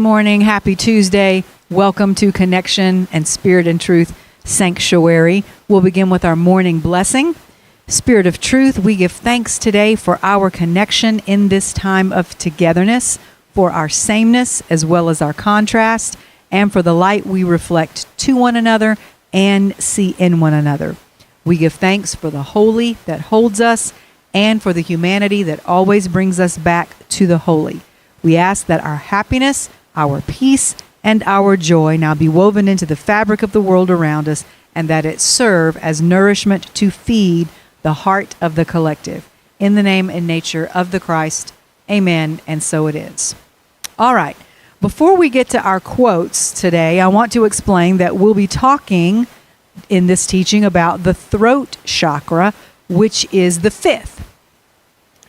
morning. Happy Tuesday. Welcome to Connection and Spirit and Truth Sanctuary. We'll begin with our morning blessing. Spirit of Truth, we give thanks today for our connection in this time of togetherness, for our sameness as well as our contrast, and for the light we reflect to one another and see in one another. We give thanks for the holy that holds us and for the humanity that always brings us back to the holy. We ask that our happiness, our peace, and our joy now be woven into the fabric of the world around us, and that it serve as nourishment to feed the heart of the collective. In the name and nature of the Christ, amen, and so it is. All right, before we get to our quotes today, I want to explain that we'll be talking in this teaching about the throat chakra, which is the fifth.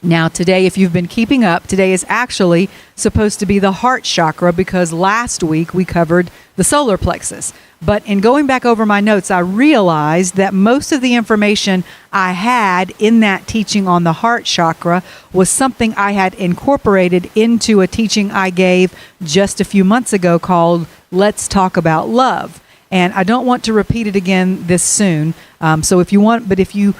Now today, if you've been keeping up, today is actually supposed to be the heart chakra because last week we covered the solar plexus. But in going back over my notes, I realized that most of the information I had in that teaching on the heart chakra was something I had incorporated into a teaching I gave just a few months ago called Let's Talk About Love. And I don't want to repeat it again this soon. So if you want, but if you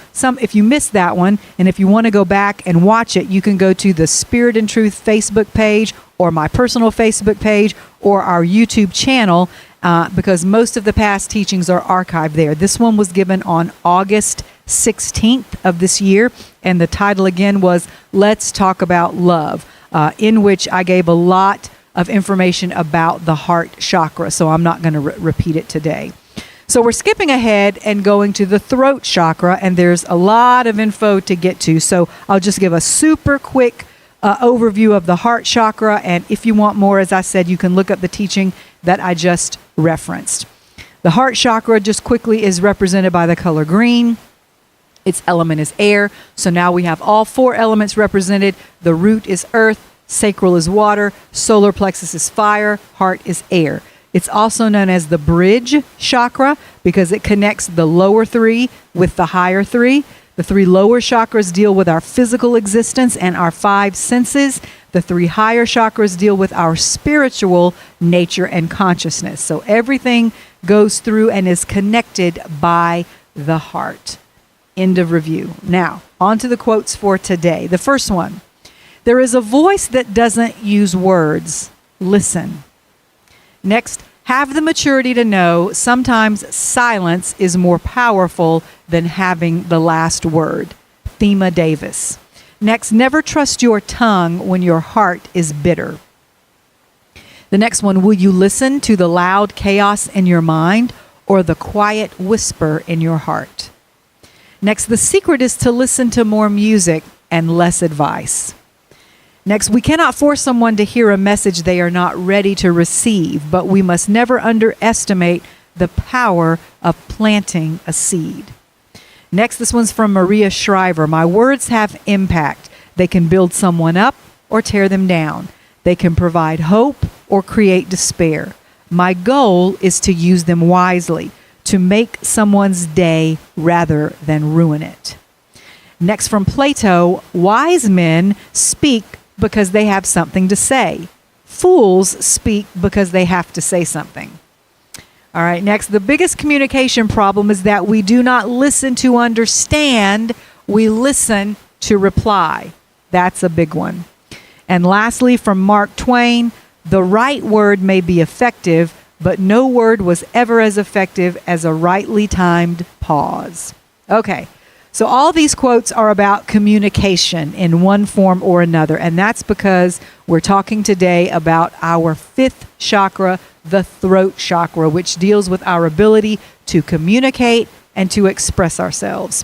missed that one, and if you want to go back and watch it, you can go to the Spirit and Truth Facebook page or my personal Facebook page or our YouTube channel, because most of the past teachings are archived there. This one was given on August 16th of this year, and the title again was Let's Talk About Love, in which I gave a lot of information about the heart chakra, so I'm not going to repeat it today. So we're skipping ahead and going to the throat chakra, and there's a lot of info to get to, so I'll just give a super quick overview of the heart chakra, and if you want more, as I said, you can look up the teaching that I just referenced. The heart chakra, just quickly, is represented by the color green. Its element is air, so now we have all four elements represented. The root is earth, sacral is water, solar plexus is fire, heart is air. It's also known as the bridge chakra because it connects the lower three with the higher three. The three lower chakras deal with our physical existence and our five senses. The three higher chakras deal with our spiritual nature and consciousness. So everything goes through and is connected by the heart. End of review. Now, on to the quotes for today. The first one. There is a voice that doesn't use words. Listen. Next, have the maturity to know sometimes silence is more powerful than having the last word. Thema Davis. Next, never trust your tongue when your heart is bitter. The next one, will you listen to the loud chaos in your mind or the quiet whisper in your heart? Next, the secret is to listen to more music and less advice. Next, we cannot force someone to hear a message they are not ready to receive, but we must never underestimate the power of planting a seed. Next, this one's from Maria Shriver. My words have impact. They can build someone up or tear them down. They can provide hope or create despair. My goal is to use them wisely, to make someone's day rather than ruin it. Next, from Plato, wise men speak because they have something to say. Fools speak because they have to say something. All right, next, the biggest communication problem is that we do not listen to understand, we listen to reply. That's a big one. And lastly, from Mark Twain, the right word may be effective, but no word was ever as effective as a rightly timed pause. Okay. So all these quotes are about communication in one form or another, and that's because we're talking today about our fifth chakra, the throat chakra, which deals with our ability to communicate and to express ourselves.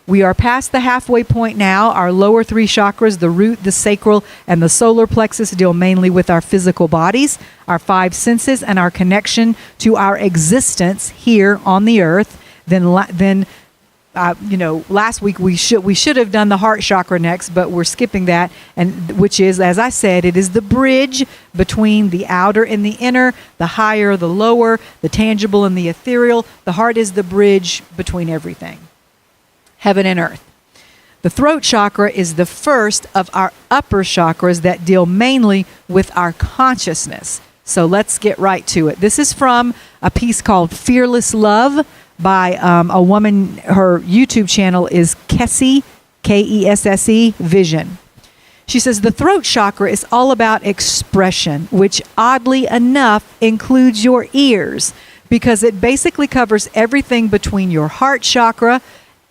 We are past the halfway point now. Our lower three chakras, the root, the sacral, and the solar plexus, deal mainly with our physical bodies, our five senses, and our connection to our existence here on the earth. Last week we should have done the heart chakra next, but we're skipping that, and which is, as I said, it is the bridge between the outer and the inner, the higher, the lower, the tangible and the ethereal. The heart is the bridge between everything, heaven and earth. The throat chakra is the first of our upper chakras that deal mainly with our consciousness. So let's get right to it. This is from a piece called Fearless Love by a woman. Her YouTube channel is Kesse, Kesse Vision. She says, the throat chakra is all about expression, which oddly enough includes your ears, because it basically covers everything between your heart chakra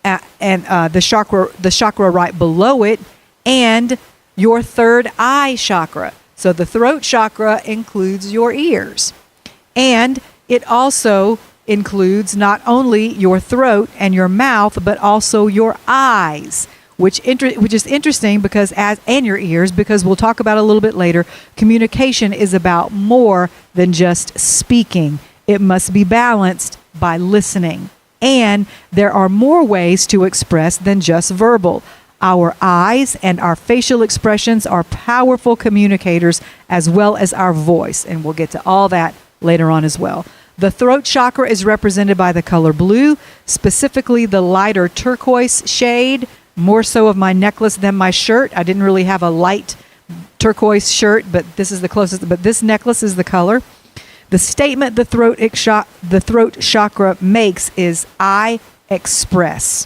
and the chakra right below it, and your third eye chakra. So the throat chakra includes your ears. And it also includes not only your throat and your mouth, but also your eyes, which is interesting because and your ears, because we'll talk about a little bit later, communication is about more than just speaking. It must be balanced by listening. And there are more ways to express than just verbal. Our eyes and our facial expressions are powerful communicators, as well as our voice. And we'll get to all that later on as well. The throat chakra is represented by the color blue, specifically the lighter turquoise shade, more so of my necklace than my shirt. I didn't really have a light turquoise shirt, but this is the closest. But this necklace is the color. The statement the throat chakra makes is, I express.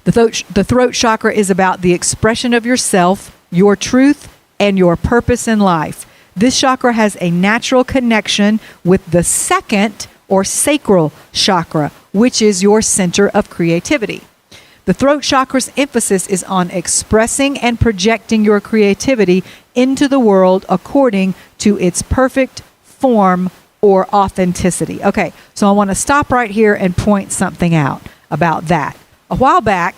The throat chakra is about the expression of yourself, your truth, and your purpose in life. This chakra has a natural connection with the second or sacral chakra, which is your center of creativity. The throat chakra's emphasis is on expressing and projecting your creativity into the world according to its perfect form or authenticity. Okay, so I want to stop right here and point something out about that. A while back,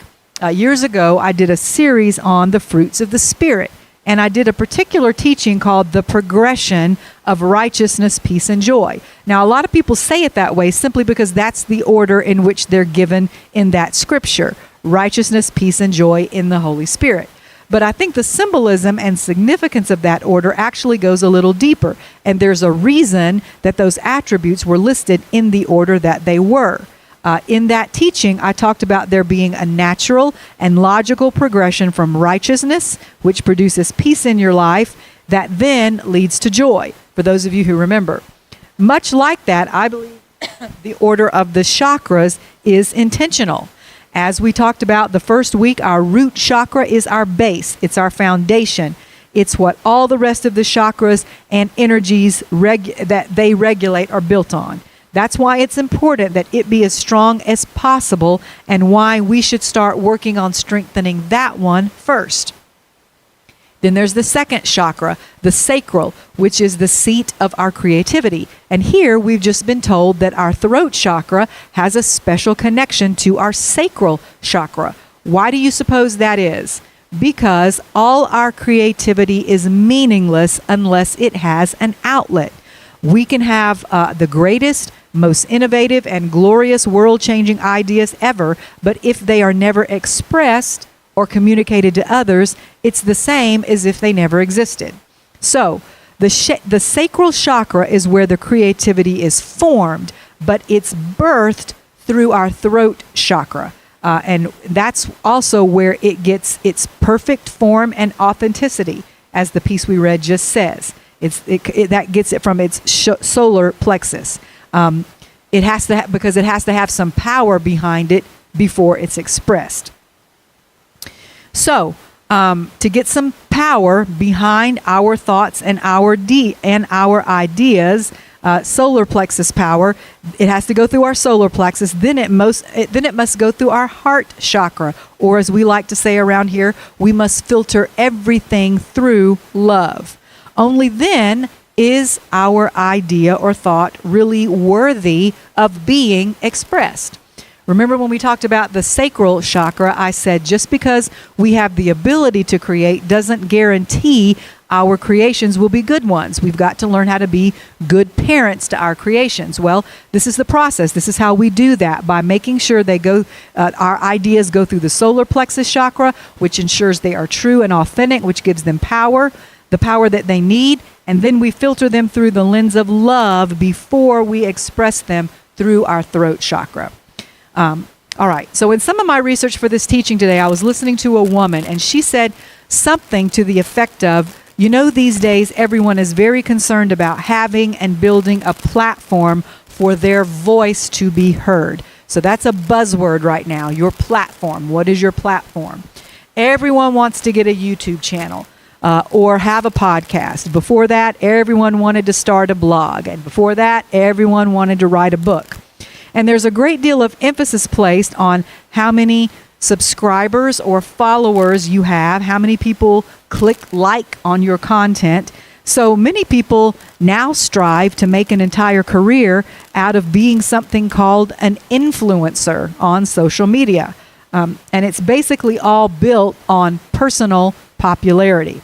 years ago, I did a series on the fruits of the Spirit, and I did a particular teaching called The Progression of Righteousness, Peace, and Joy. Now, a lot of people say it that way simply because that's the order in which they're given in that scripture: righteousness, peace, and joy in the Holy Spirit. But I think the symbolism and significance of that order actually goes a little deeper, and there's a reason that those attributes were listed in the order that they were. In that teaching, I talked about there being a natural and logical progression from righteousness, which produces peace in your life, that then leads to joy, for those of you who remember. Much like that, I believe the order of the chakras is intentional. As we talked about the first week, our root chakra is our base. It's our foundation. It's what all the rest of the chakras and energies that they regulate are built on. That's why it's important that it be as strong as possible, and why we should start working on strengthening that one first. Then there's the second chakra, the sacral, which is the seat of our creativity. And here we've just been told that our throat chakra has a special connection to our sacral chakra. Why do you suppose that is? Because all our creativity is meaningless unless it has an outlet. We can have the greatest, most innovative, and glorious world-changing ideas ever, but if they are never expressed or communicated to others, it's the same as if they never existed. So the sacral chakra is where the creativity is formed, but it's birthed through our throat chakra. And that's also where it gets its perfect form and authenticity, as the piece we read just says. That gets it from its solar plexus. It has to because it has to have some power behind it before it's expressed. So, to get some power behind our thoughts and our ideas, solar plexus power, it has to go through our solar plexus. Then it must go through our heart chakra, or as we like to say around here, we must filter everything through love. Only then is our idea or thought really worthy of being expressed. Remember when we talked about the sacral chakra, I said just because we have the ability to create doesn't guarantee our creations will be good ones. We've got to learn how to be good parents to our creations. Well, this is the process. This is how we do that, by making sure our ideas go through the solar plexus chakra, which ensures they are true and authentic, which gives them power, the power that they need, and then we filter them through the lens of love before we express them through our throat chakra. All right. So in some of my research for this teaching today, I was listening to a woman, and she said something to the effect of, You know, these days, everyone is very concerned about having and building a platform for their voice to be heard. So that's a buzzword right now, your platform. What is your platform? Everyone wants to get a YouTube channel or have a podcast. Before that, everyone wanted to start a blog. And before that, everyone wanted to write a book. And there's a great deal of emphasis placed on how many subscribers or followers you have, how many people click like on your content. So many people now strive to make an entire career out of being something called an influencer on social media. And it's basically all built on personal popularity.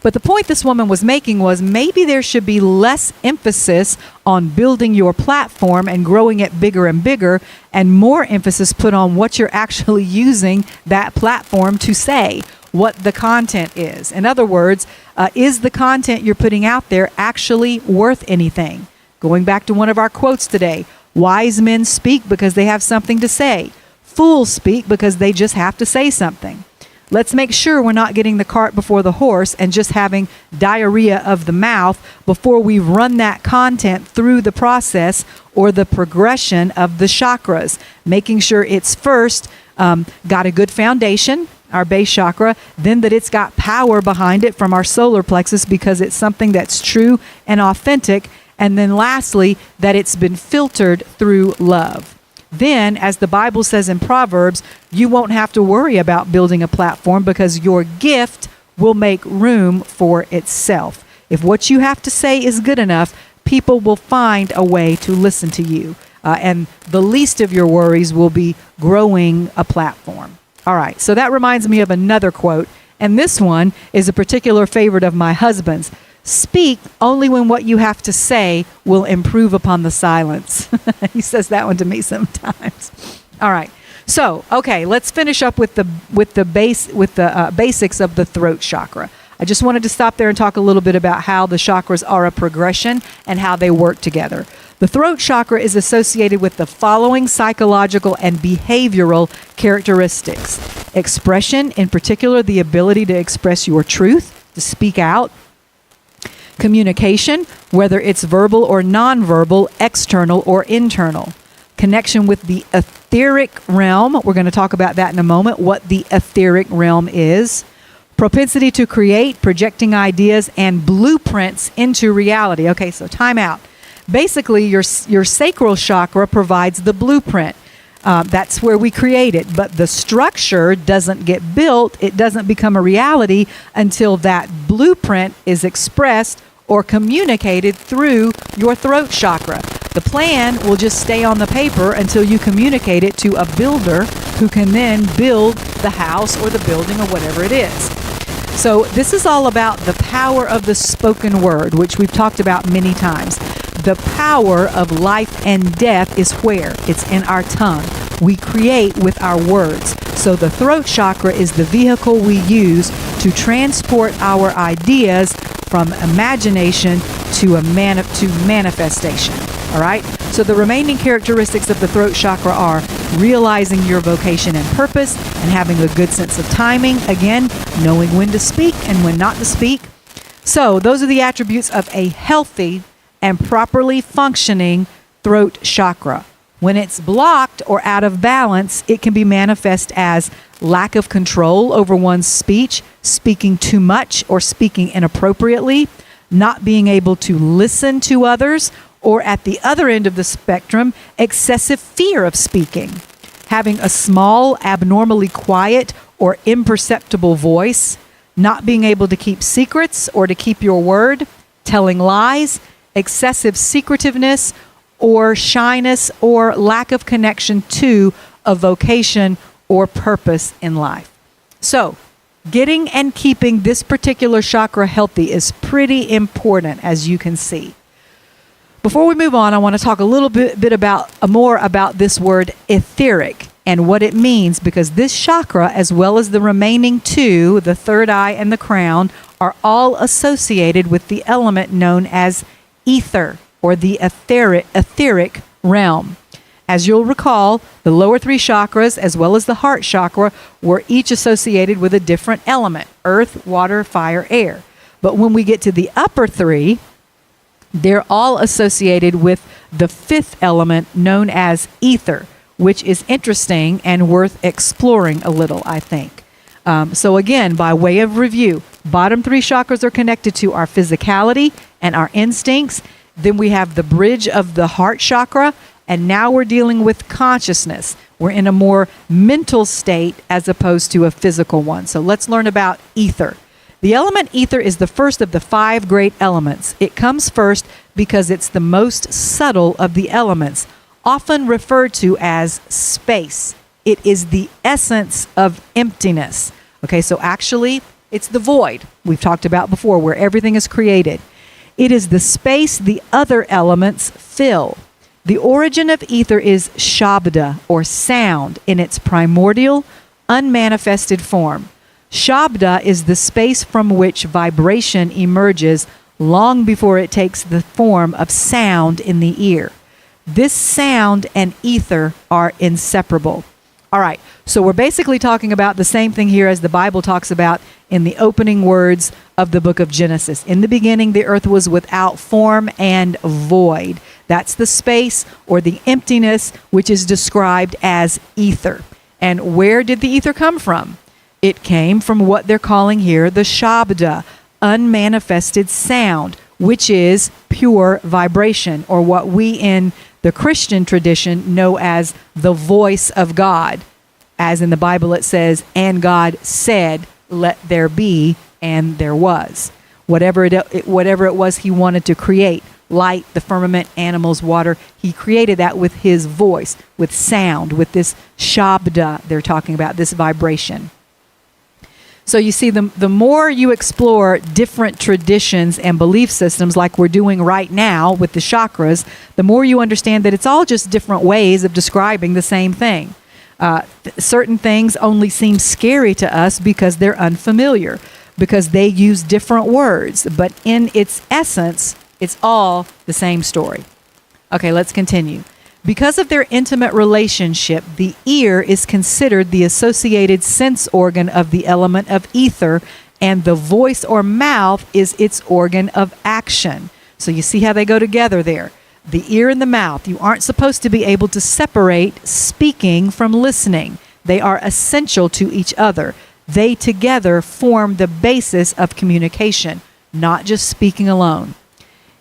But the point this woman was making was maybe there should be less emphasis on building your platform and growing it bigger and bigger, and more emphasis put on what you're actually using that platform to say, what the content is. In other words, is the content you're putting out there actually worth anything? Going back to one of our quotes today, wise men speak because they have something to say. Fools speak because they just have to say something. Let's make sure we're not getting the cart before the horse and just having diarrhea of the mouth before we run that content through the process or the progression of the chakras, making sure it's first got a good foundation, our base chakra, then that it's got power behind it from our solar plexus because it's something that's true and authentic, and then lastly, that it's been filtered through love. Then, as the Bible says in Proverbs, you won't have to worry about building a platform because your gift will make room for itself. If what you have to say is good enough, people will find a way to listen to you. And the least of your worries will be growing a platform. All right, so that reminds me of another quote. And this one is a particular favorite of my husband's. Speak only when what you have to say will improve upon the silence. He says that one to me sometimes. All right. So, okay, let's finish up with the basics of the throat chakra. I just wanted to stop there and talk a little bit about how the chakras are a progression and how they work together. The throat chakra is associated with the following psychological and behavioral characteristics. Expression, in particular, the ability to express your truth, to speak out. Communication, whether it's verbal or nonverbal, external or internal. Connection with the etheric realm. We're going to talk about that in a moment, what the etheric realm is. Propensity to create, projecting ideas and blueprints into reality. Okay, so time out. Basically, your sacral chakra provides the blueprint. That's where we create it. But the structure doesn't get built. It doesn't become a reality until that blueprint is expressed or communicated through your throat chakra. The plan will just stay on the paper until you communicate it to a builder who can then build the house or the building or whatever it is. So this is all about the power of the spoken word, which we've talked about many times. The power of life and death is where? It's in our tongue. We create with our words. So the throat chakra is the vehicle we use to transport our ideas from imagination to manifestation. All right? So the remaining characteristics of the throat chakra are realizing your vocation and purpose and having a good sense of timing. Again, knowing when to speak and when not to speak. So those are the attributes of a healthy and properly functioning throat chakra. When it's blocked or out of balance, it can be manifest as lack of control over one's speech, speaking too much or speaking inappropriately, not being able to listen to others, or at the other end of the spectrum, excessive fear of speaking, having a small, abnormally quiet or imperceptible voice, not being able to keep secrets or to keep your word, telling lies, excessive secretiveness, or shyness or lack of connection to a vocation or purpose in life. So, getting and keeping this particular chakra healthy is pretty important, as you can see. Before we move on, I want to talk a little bit more about this word etheric and what it means, because this chakra, as well as the remaining two, the third eye and the crown, are all associated with the element known as ether, or the etheric realm. As you'll recall, the lower three chakras, as well as the heart chakra, were each associated with a different element: earth, water, fire, air. But when we get to the upper three, they're all associated with the fifth element known as ether, which is interesting and worth exploring a little, I think. So again, by way of review, bottom three chakras are connected to our physicality and our instincts. Then we have the bridge of the heart chakra, and now we're dealing with consciousness. We're in a more mental state as opposed to a physical one. So let's learn about ether. The element ether is the first of the 5 great elements. It comes first because it's the most subtle of the elements, often referred to as space. It is the essence of emptiness. Okay, so actually, it's the void we've talked about before, where everything is created. It is the space the other elements fill. The origin of ether is shabda, or sound, in its primordial, unmanifested form. Shabda is the space from which vibration emerges long before it takes the form of sound in the ear. This sound and ether are inseparable. All right, so we're basically talking about the same thing here as the Bible talks about in the opening words of the book of Genesis. In the beginning, the earth was without form and void. That's the space or the emptiness which is described as ether. And where did the ether come from? It came from what they're calling here the shabda, unmanifested sound, which is pure vibration, or what we in the Christian tradition know as the voice of God. As in the Bible it says, and God said, let there be, and there was. Whatever it was he wanted to create, light, the firmament, animals, water, he created that with his voice, with sound, with this shabda they're talking about, this vibration. So you see, the more you explore different traditions and belief systems like we're doing right now with the chakras, the more you understand that it's all just different ways of describing the same thing. Certain things only seem scary to us because they're unfamiliar, because they use different words. But in its essence, it's all the same story. Okay, let's continue. Because of their intimate relationship, the ear is considered the associated sense organ of the element of ether, and the voice or mouth is its organ of action. So you see how they go together there. The ear and the mouth. You aren't supposed to be able to separate speaking from listening. They are essential to each other. They together form the basis of communication, not just speaking alone.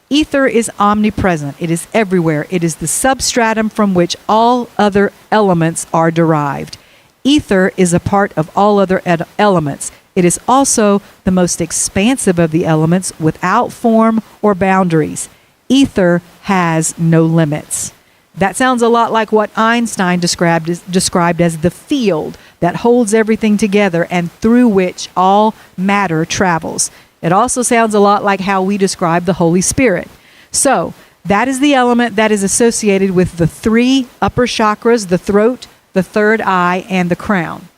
Ether is omnipresent. It is everywhere. It is the substratum from which all other elements are derived. Ether is a part of all other elements. It is also the most expansive of the elements, without form or boundaries. Ether has no limits. That sounds a lot like what Einstein described as the field that holds everything together and through which all matter travels. It also sounds a lot like how we describe the Holy Spirit. So that is the element that is associated with the 3 upper chakras: the throat, the third eye, and the crown.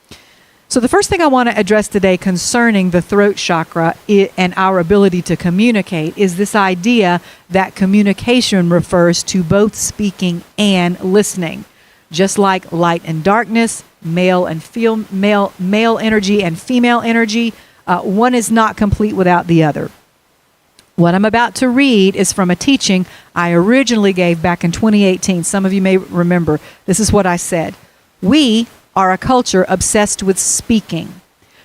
So the first thing I want to address today concerning the throat chakra and our ability to communicate is this idea that communication refers to both speaking and listening. Just like light and darkness, male energy and female energy, one is not complete without the other. What I'm about to read is from a teaching I originally gave back in 2018. Some of you may remember. This is what I said. We are a culture obsessed with speaking,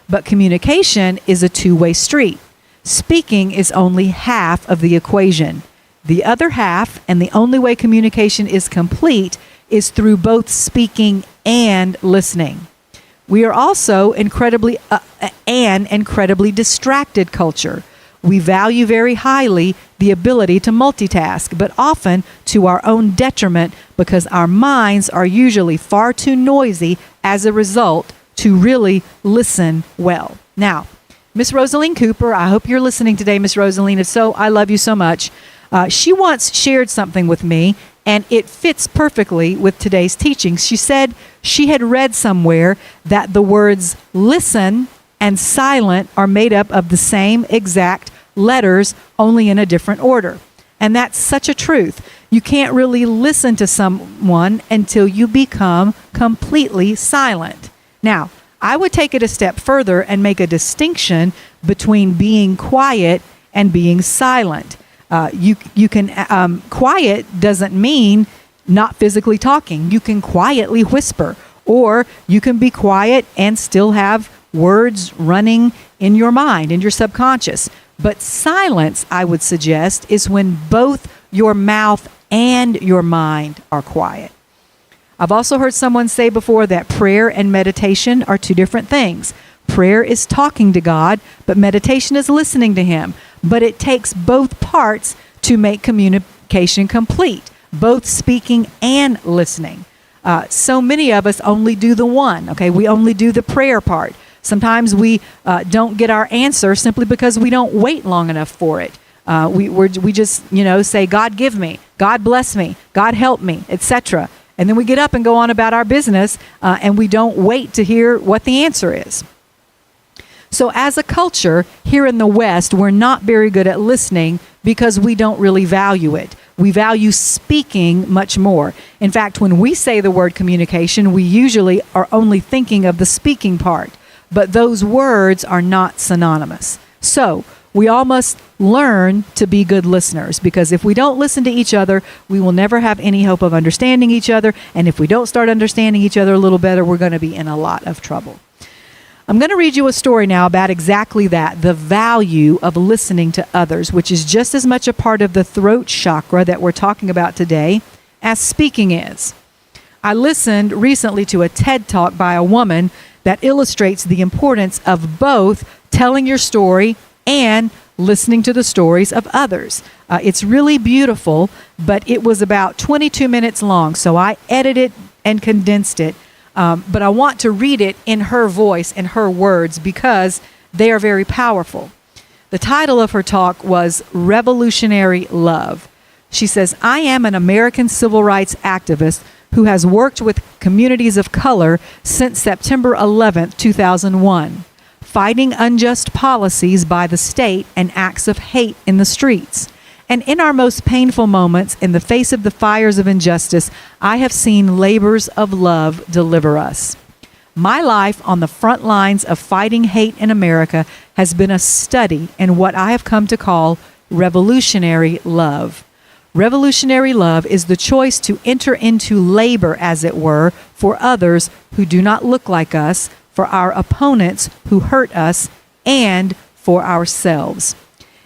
but communication is a two-way street. Speaking is only half of the equation. The other half, and the only way communication is complete, is through both speaking and listening. We are also an incredibly distracted culture. We value very highly the ability to multitask, but often to our own detriment, because our minds are usually far too noisy as a result to really listen well. Now, Miss Rosaline Cooper, I hope you're listening today, Miss Rosaline. If so, I love you so much. She once shared something with me, and it fits perfectly with today's teachings. She said she had read somewhere that the words listen and silent are made up of the same exact letters, only in a different order. And that's such a truth. You can't really listen to someone until you become completely silent. Now, I would take it a step further and make a distinction between being quiet and being silent. Quiet doesn't mean not physically talking. You can quietly whisper, or you can be quiet and still have words running in your mind, in your subconscious. But silence, I would suggest, is when both your mouth and your mind are quiet. I've also heard someone say before that prayer and meditation are two different things. Prayer is talking to God, but meditation is listening to Him. But it takes both parts to make communication complete, both speaking and listening. So many of us only do the one, okay? We only do the prayer part. Sometimes we don't get our answer simply because we don't wait long enough for it. We just, say, God give me, God bless me, God help me, etc. And then we get up and go on about our business, and we don't wait to hear what the answer is. So as a culture here in the West, we're not very good at listening because we don't really value it. We value speaking much more. In fact, when we say the word communication, we usually are only thinking of the speaking part. But those words are not synonymous. So we all must learn to be good listeners, because if we don't listen to each other, we will never have any hope of understanding each other. And if we don't start understanding each other a little better, we're going to be in a lot of trouble. I'm going to read you a story now about exactly that, the value of listening to others, which is just as much a part of the throat chakra that we're talking about today as speaking is. I listened recently to a TED Talk by a woman that illustrates the importance of both telling your story and listening to the stories of others. It's really beautiful, but it was about 22 minutes long, so I edited and condensed it. But I want to read it in her voice and her words because they are very powerful. The title of her talk was Revolutionary Love. She says, I am an American civil rights activist who has worked with communities of color since September 11th, 2001, fighting unjust policies by the state and acts of hate in the streets. And in our most painful moments, in the face of the fires of injustice, I have seen labors of love deliver us. My life on the front lines of fighting hate in America has been a study in what I have come to call revolutionary love. Revolutionary love is the choice to enter into labor, as it were, for others who do not look like us, for our opponents who hurt us, and for ourselves.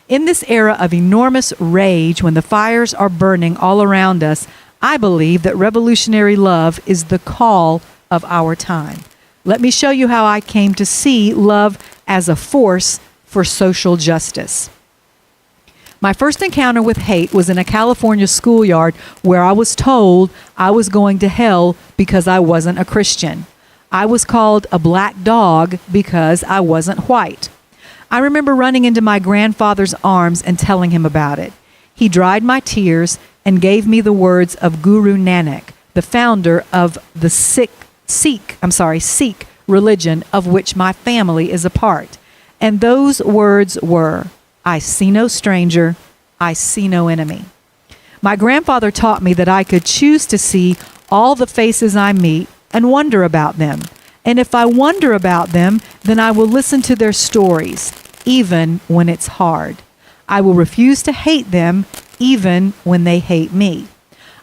In this era of enormous rage, when the fires are burning all around us, I believe that revolutionary love is the call of our time. Let me show you how I came to see love as a force for social justice. My first encounter with hate was in a California schoolyard where I was told I was going to hell because I wasn't a Christian. I was called a black dog because I wasn't white. I remember running into my grandfather's arms and telling him about it. He dried my tears and gave me the words of Guru Nanak, the founder of the Sikh religion of which my family is a part. And those words were, I see no stranger, I see no enemy. My grandfather taught me that I could choose to see all the faces I meet and wonder about them. And if I wonder about them, then I will listen to their stories, even when it's hard. I will refuse to hate them, even when they hate me.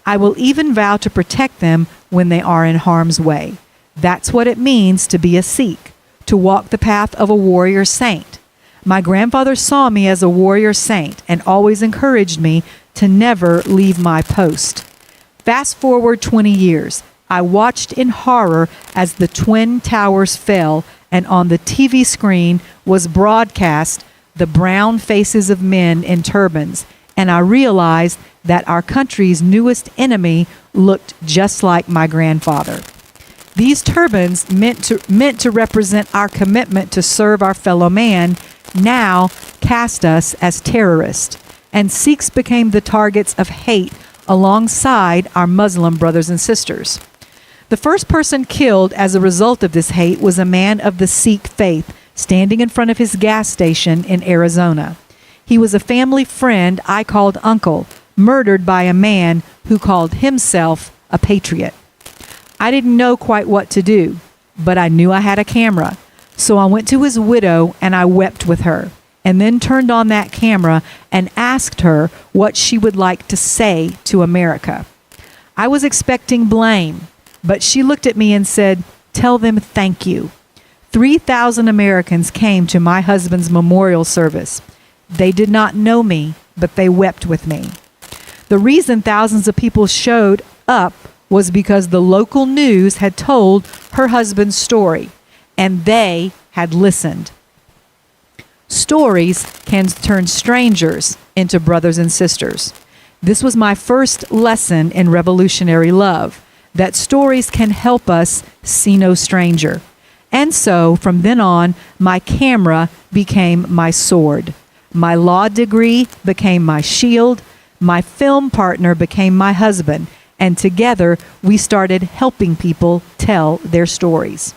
I will even vow to protect them when they are in harm's way. That's what it means to be a Sikh, to walk the path of a warrior saint. My grandfather saw me as a warrior saint and always encouraged me to never leave my post. Fast forward 20 years. I watched in horror as the Twin Towers fell, and on the TV screen was broadcast the brown faces of men in turbans, and I realized that our country's newest enemy looked just like my grandfather. These turbans, meant to represent our commitment to serve our fellow man, now cast us as terrorists, and Sikhs became the targets of hate alongside our Muslim brothers and sisters. The first person killed as a result of this hate was a man of the Sikh faith standing in front of his gas station in Arizona. He was a family friend I called uncle, murdered by a man who called himself a patriot. I didn't know quite what to do, but I knew I had a camera. So I went to his widow and I wept with her, and then turned on that camera and asked her what she would like to say to America. I was expecting blame, but she looked at me and said, "Tell them thank you." 3,000 Americans came to my husband's memorial service. They did not know me, but they wept with me. The reason thousands of people showed up was because the local news had told her husband's story, and they had listened. Stories can turn strangers into brothers and sisters. This was my first lesson in revolutionary love, that stories can help us see no stranger. And so, from then on, my camera became my sword. My law degree became my shield. My film partner became my husband. And together, we started helping people tell their stories.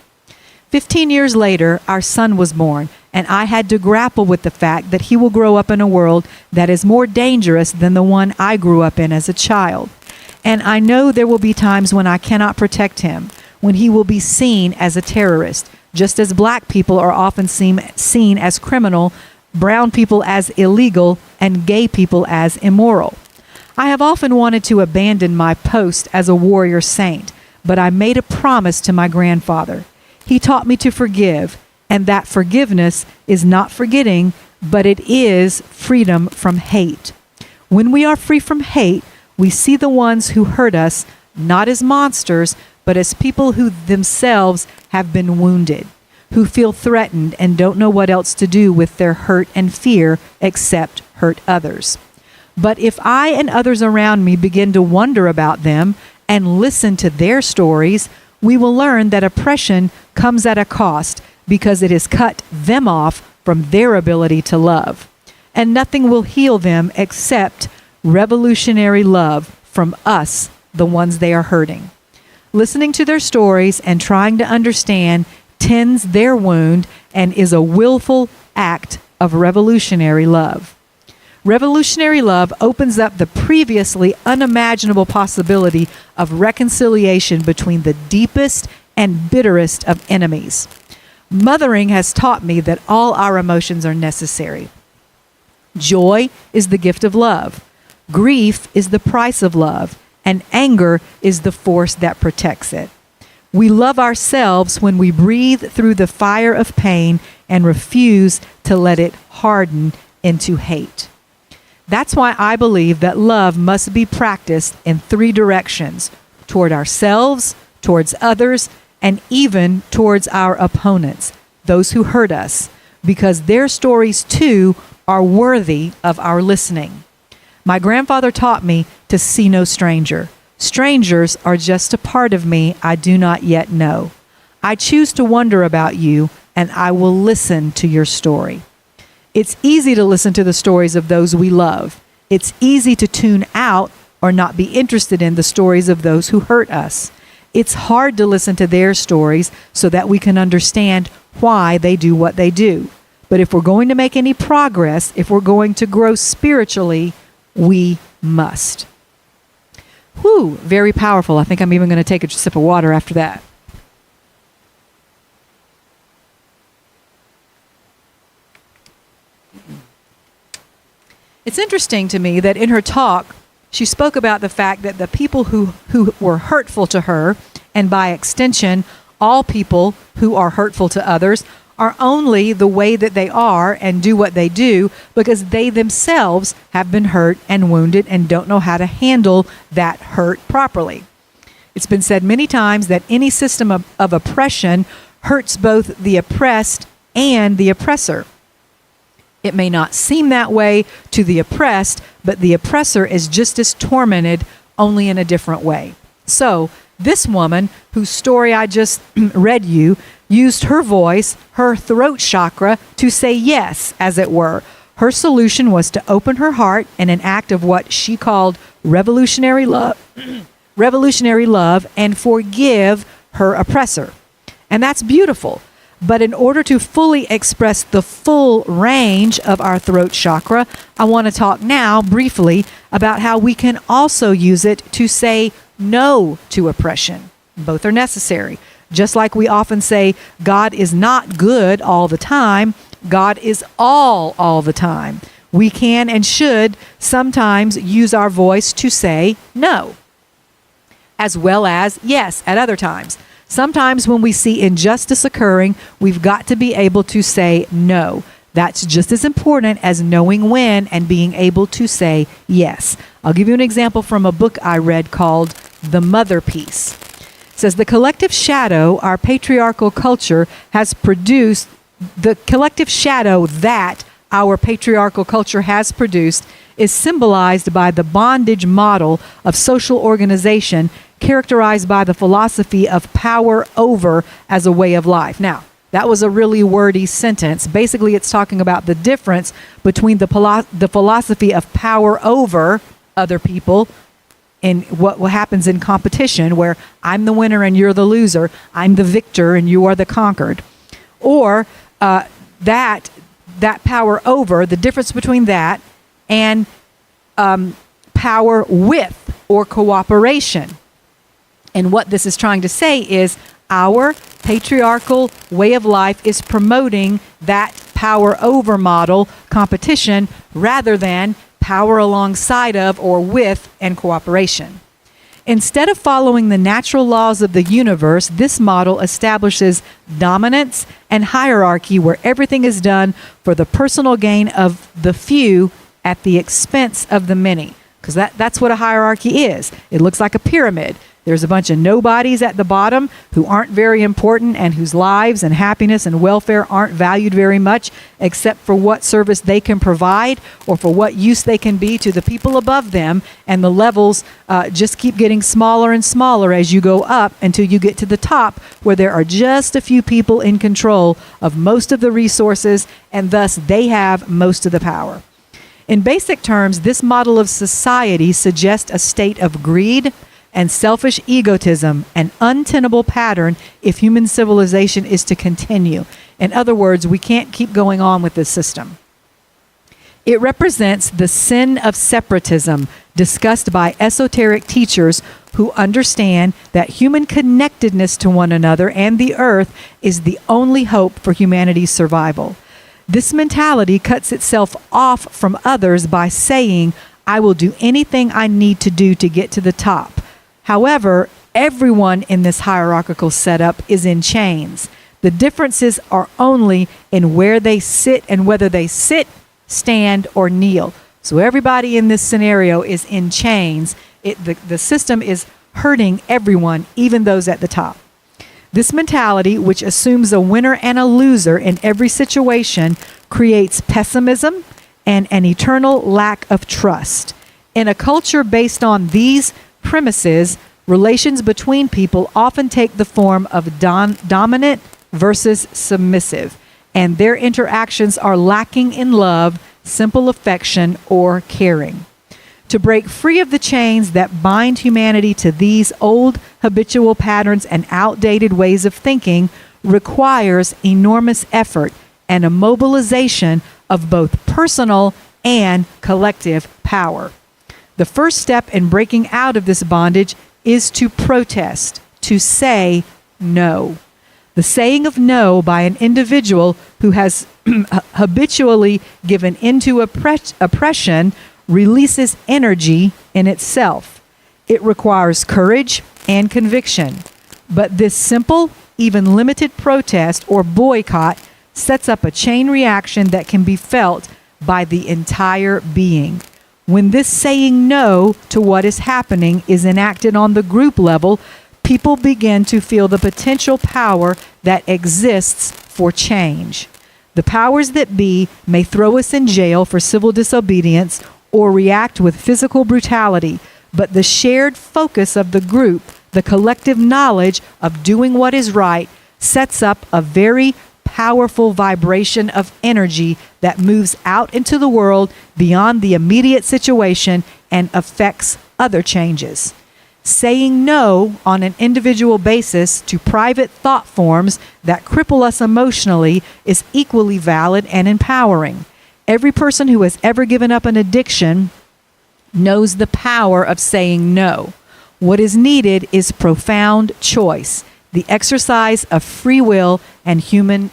15 years later, our son was born, and I had to grapple with the fact that he will grow up in a world that is more dangerous than the one I grew up in as a child. And I know there will be times when I cannot protect him, when he will be seen as a terrorist, just as black people are often seen as criminal, brown people as illegal, and gay people as immoral. I have often wanted to abandon my post as a warrior saint, but I made a promise to my grandfather. He taught me to forgive, and that forgiveness is not forgetting, but it is freedom from hate. When we are free from hate, we see the ones who hurt us not as monsters, but as people who themselves have been wounded, who feel threatened and don't know what else to do with their hurt and fear except hurt others. But if I and others around me begin to wonder about them and listen to their stories, we will learn that oppression comes at a cost because it has cut them off from their ability to love. And nothing will heal them except revolutionary love from us, the ones they are hurting. Listening to their stories and trying to understand tends their wound and is a willful act of revolutionary love. Revolutionary love opens up the previously unimaginable possibility of reconciliation between the deepest and bitterest of enemies. Mothering has taught me that all our emotions are necessary. Joy is the gift of love. Grief is the price of love. And anger is the force that protects it. We love ourselves when we breathe through the fire of pain and refuse to let it harden into hate. That's why I believe that love must be practiced in 3 directions: toward ourselves, towards others, and even towards our opponents, those who hurt us, because their stories too are worthy of our listening. My grandfather taught me to see no stranger. Strangers are just a part of me I do not yet know. I choose to wonder about you, and I will listen to your story. It's easy to listen to the stories of those we love. It's easy to tune out or not be interested in the stories of those who hurt us. It's hard to listen to their stories so that we can understand why they do what they do. But if we're going to make any progress, if we're going to grow spiritually, we must. Whew, very powerful. I think I'm even going to take a sip of water after that. It's interesting to me that in her talk, she spoke about the fact that the people who were hurtful to her, and by extension, all people who are hurtful to others, are only the way that they are and do what they do because they themselves have been hurt and wounded and don't know how to handle that hurt properly. It's been said many times that any system of oppression hurts both the oppressed and the oppressor. It may not seem that way to the oppressed, but the oppressor is just as tormented, only in a different way. So, this woman, whose story I just read you, used her voice, her throat chakra, to say yes, as it were. Her solution was to open her heart in an act of what she called revolutionary love, and forgive her oppressor. And that's beautiful. But in order to fully express the full range of our throat chakra, I want to talk now briefly about how we can also use it to say no to oppression. Both are necessary. Just like we often say, God is not good all the time, God is all the time. We can and should sometimes use our voice to say no, as well as yes at other times. Sometimes when we see injustice occurring, we've got to be able to say no. That's just as important as knowing when and being able to say yes. I'll give you an example from a book I read called The Mother Piece. It says the collective shadow our patriarchal culture has produced, the collective shadow that our patriarchal culture has produced is symbolized by the bondage model of social organization characterized by the philosophy of power over as a way of life. Now, that was a really wordy sentence. Basically, it's talking about the difference between the philosophy of power over other people and what happens in competition, where I'm the winner and you're the loser, I'm the victor and you are the conquered, or that power over, the difference between that and power with or cooperation. And what this is trying to say is our patriarchal way of life is promoting that power over model competition rather than power alongside of or with and cooperation. Instead of following the natural laws of the universe, this model establishes dominance and hierarchy where everything is done for the personal gain of the few at the expense of the many. Because that's what a hierarchy is. It looks like a pyramid. There's a bunch of nobodies at the bottom who aren't very important and whose lives and happiness and welfare aren't valued very much except for what service they can provide or for what use they can be to the people above them. And the levels just keep getting smaller and smaller as you go up until you get to the top, where there are just a few people in control of most of the resources, and thus they have most of the power. In basic terms, this model of society suggests a state of greed and selfish egotism, an untenable pattern if human civilization is to continue. In other words, we can't keep going on with this system. It represents the sin of separatism discussed by esoteric teachers who understand that human connectedness to one another and the earth is the only hope for humanity's survival. This mentality cuts itself off from others by saying, I will do anything I need to do to get to the top. However, everyone in this hierarchical setup is in chains. The differences are only in where they sit and whether they sit, stand, or kneel. So everybody in this scenario is in chains. The system is hurting everyone, even those at the top. This mentality, which assumes a winner and a loser in every situation, creates pessimism and an eternal lack of trust. In a culture based on these premises, relations between people often take the form of dominant versus submissive, and their interactions are lacking in love, simple affection, or caring. To break free of the chains that bind humanity to these old habitual patterns and outdated ways of thinking requires enormous effort and a mobilization of both personal and collective power. The first step in breaking out of this bondage is to protest, to say no. The saying of no by an individual who has habitually given into oppression releases energy in itself. It requires courage and conviction. But this simple, even limited protest or boycott sets up a chain reaction that can be felt by the entire being. When this saying no to what is happening is enacted on the group level, people begin to feel the potential power that exists for change. The powers that be may throw us in jail for civil disobedience or react with physical brutality, but the shared focus of the group, the collective knowledge of doing what is right, sets up a very powerful vibration of energy that moves out into the world beyond the immediate situation and affects other changes. Saying no on an individual basis to private thought forms that cripple us emotionally is equally valid and empowering. Every person who has ever given up an addiction knows the power of saying no. What is needed is profound choice, the exercise of free will and human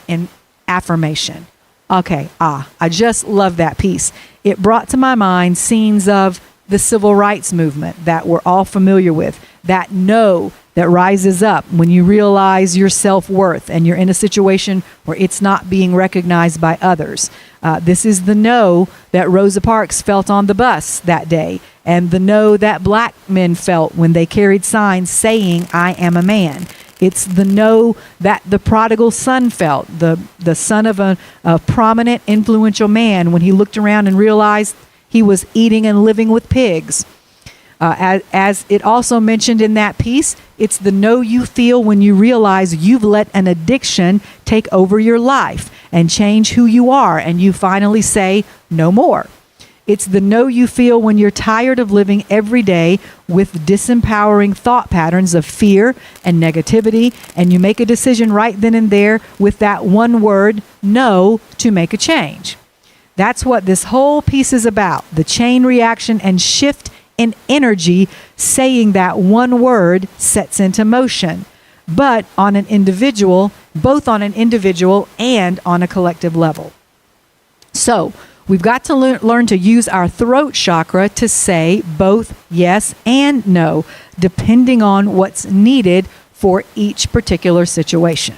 affirmation. Okay, I just love that piece. It brought to my mind scenes of the civil rights movement that we're all familiar with. That no that rises up when you realize your self-worth and you're in a situation where it's not being recognized by others. This is the no that Rosa Parks felt on the bus that day, and the no that black men felt when they carried signs saying, "I am a man." It's the no that the prodigal son felt, the son of a prominent, influential man, when he looked around and realized he was eating and living with pigs. As it also mentioned in that piece, it's the no you feel when you realize you've let an addiction take over your life and change who you are, and you finally say no more. It's the no you feel when you're tired of living every day with disempowering thought patterns of fear and negativity, and you make a decision right then and there with that one word, no, to make a change. That's what this whole piece is about, the chain reaction and shift in energy saying that one word sets into motion, but on an individual, both on an individual and on a collective level. So we've got to learn to use our throat chakra to say both yes and no, depending on what's needed for each particular situation.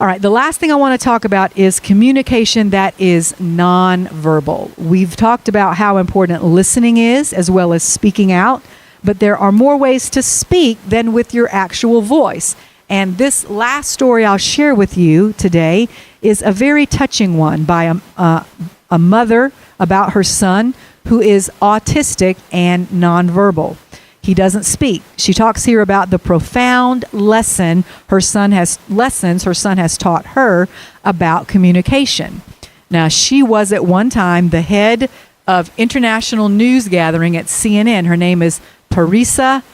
All right, the last thing I want to talk about is communication that is nonverbal. We've talked about how important listening is, as well as speaking out, but there are more ways to speak than with your actual voice. And this last story I'll share with you today is a very touching one by a mother about her son who is autistic and nonverbal. He doesn't speak. She talks here about the profound lesson her son has taught her about communication. Now, she was at one time the head of international news gathering at CNN. Her name is Parisa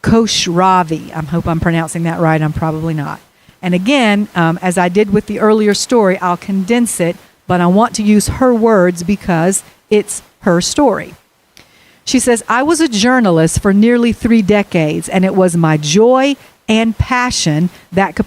Koshravi. I hope I'm pronouncing that right. I'm probably not. And again, as I did with the earlier story, I'll condense it, but I want to use her words because it's her story. She says, "I was a journalist for nearly 3 decades, and it was my joy and passion that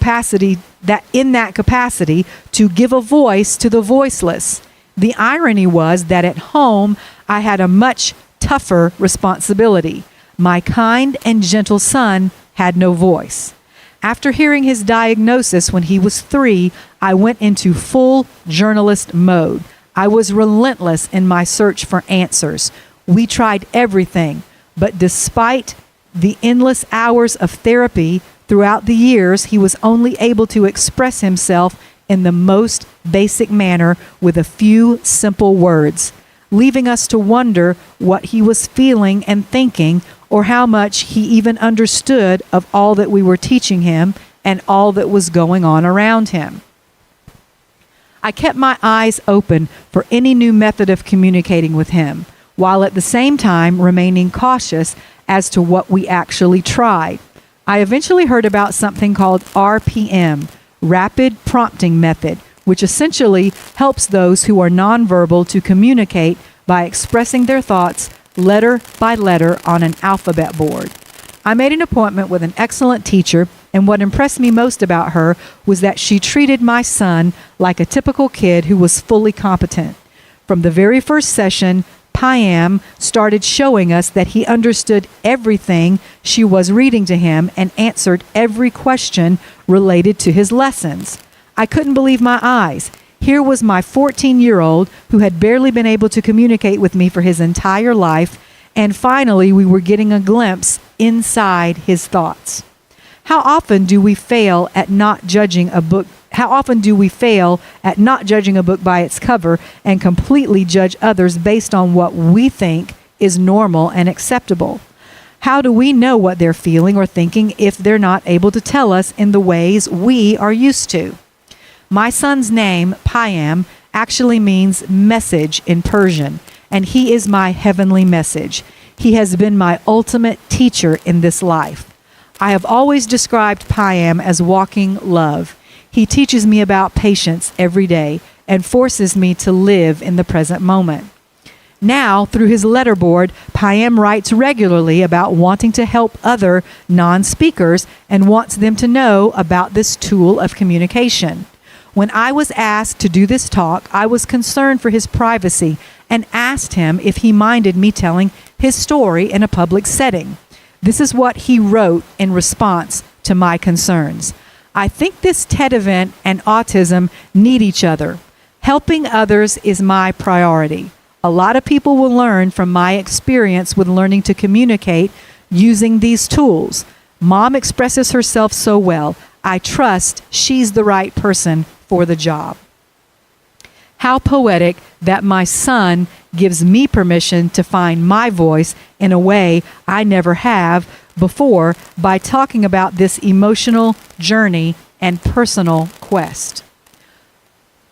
in that capacity to give a voice to the voiceless. The irony was that at home I had a much tougher responsibility. My kind and gentle son had no voice. After hearing his diagnosis when he was 3, I went into full journalist mode. I was relentless in my search for answers. We tried everything, but despite the endless hours of therapy throughout the years, he was only able to express himself in the most basic manner with a few simple words, leaving us to wonder what he was feeling and thinking, or how much he even understood of all that we were teaching him and all that was going on around him. I kept my eyes open for any new method of communicating with him, while at the same time remaining cautious as to what we actually tried. I eventually heard about something called RPM, Rapid Prompting Method, which essentially helps those who are nonverbal to communicate by expressing their thoughts letter by letter on an alphabet board. I made an appointment with an excellent teacher, and what impressed me most about her was that she treated my son like a typical kid who was fully competent. From the very first session, Payam started showing us that he understood everything she was reading to him and answered every question related to his lessons. I couldn't believe my eyes. Here was my 14-year-old who had barely been able to communicate with me for his entire life, and finally we were getting a glimpse inside his thoughts. How often do we fail at not judging a book by its cover and completely judge others based on what we think is normal and acceptable? How do we know what they're feeling or thinking if they're not able to tell us in the ways we are used to? My son's name, Payam, actually means message in Persian, and he is my heavenly message. He has been my ultimate teacher in this life. I have always described Payam as walking love. He teaches me about patience every day and forces me to live in the present moment. Now, through his letterboard, Payam writes regularly about wanting to help other non-speakers and wants them to know about this tool of communication. When I was asked to do this talk, I was concerned for his privacy and asked him if he minded me telling his story in a public setting. This is what he wrote in response to my concerns. I think this TED event and autism need each other. Helping others is my priority. A lot of people will learn from my experience with learning to communicate using these tools. Mom expresses herself so well. I trust she's the right person for the job. How poetic that my son gives me permission to find my voice in a way I never have before by talking about this emotional journey and personal quest.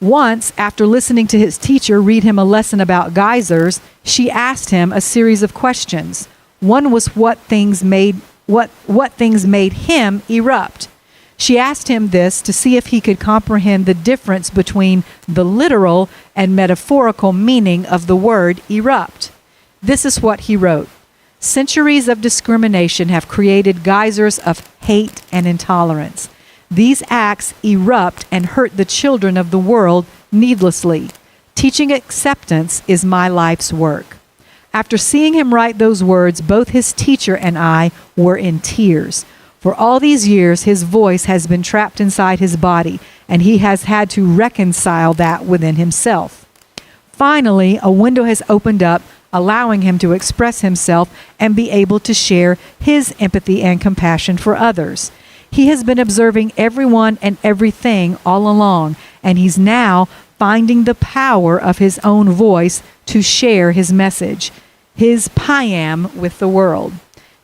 Once, after listening to his teacher read him a lesson about geysers, she asked him a series of questions. One was what things made him erupt. She asked him this to see if he could comprehend the difference between the literal and metaphorical meaning of the word erupt. This is what he wrote. Centuries of discrimination have created geysers of hate and intolerance. These acts erupt and hurt the children of the world needlessly. Teaching acceptance is my life's work. After seeing him write those words, both his teacher and I were in tears. For all these years, his voice has been trapped inside his body, and he has had to reconcile that within himself. Finally, a window has opened up, allowing him to express himself and be able to share his empathy and compassion for others. He has been observing everyone and everything all along, and he's now finding the power of his own voice to share his message, his Payam, with the world.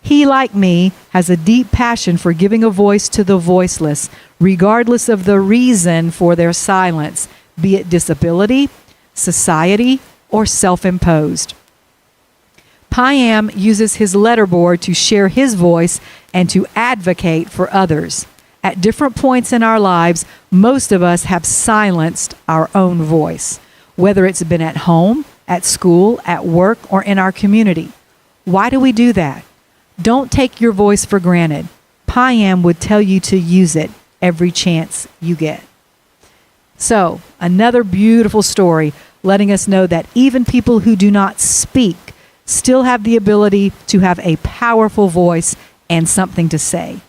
He, like me, has a deep passion for giving a voice to the voiceless, regardless of the reason for their silence, be it disability, society, or self-imposed. Payam uses his letterboard to share his voice and to advocate for others. At different points in our lives, most of us have silenced our own voice, whether it's been at home, at school, at work, or in our community. Why do we do that? Don't take your voice for granted. Payam would tell you to use it every chance you get. So, another beautiful story letting us know that even people who do not speak still have the ability to have a powerful voice and something to say.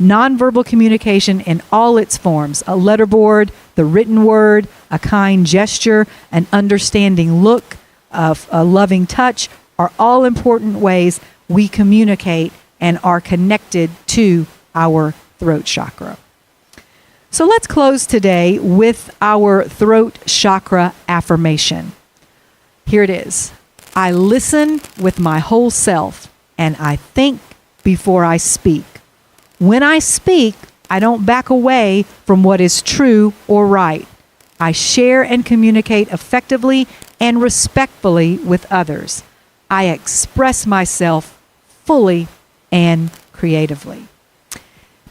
Nonverbal communication in all its forms, a letterboard, the written word, a kind gesture, an understanding look, a loving touch, are all important ways we communicate and are connected to our throat chakra. So let's close today with our throat chakra affirmation. Here it is. I listen with my whole self, and I think before I speak. When I speak, I don't back away from what is true or right. I share and communicate effectively and respectfully with others. I express myself fully and creatively.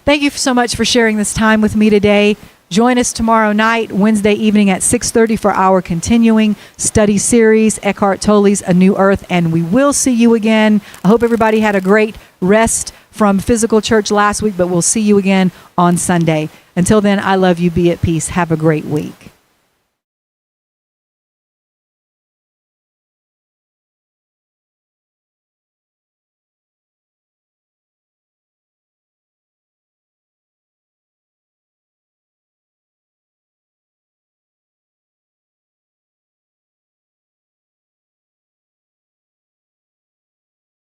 Thank you so much for sharing this time with me today. Join us tomorrow night, Wednesday evening at 6:30 for our continuing study series, Eckhart Tolle's A New Earth, and we will see you again. I hope everybody had a great rest from physical church last week, but we'll see you again on Sunday. Until then, I love you. Be at peace. Have a great week.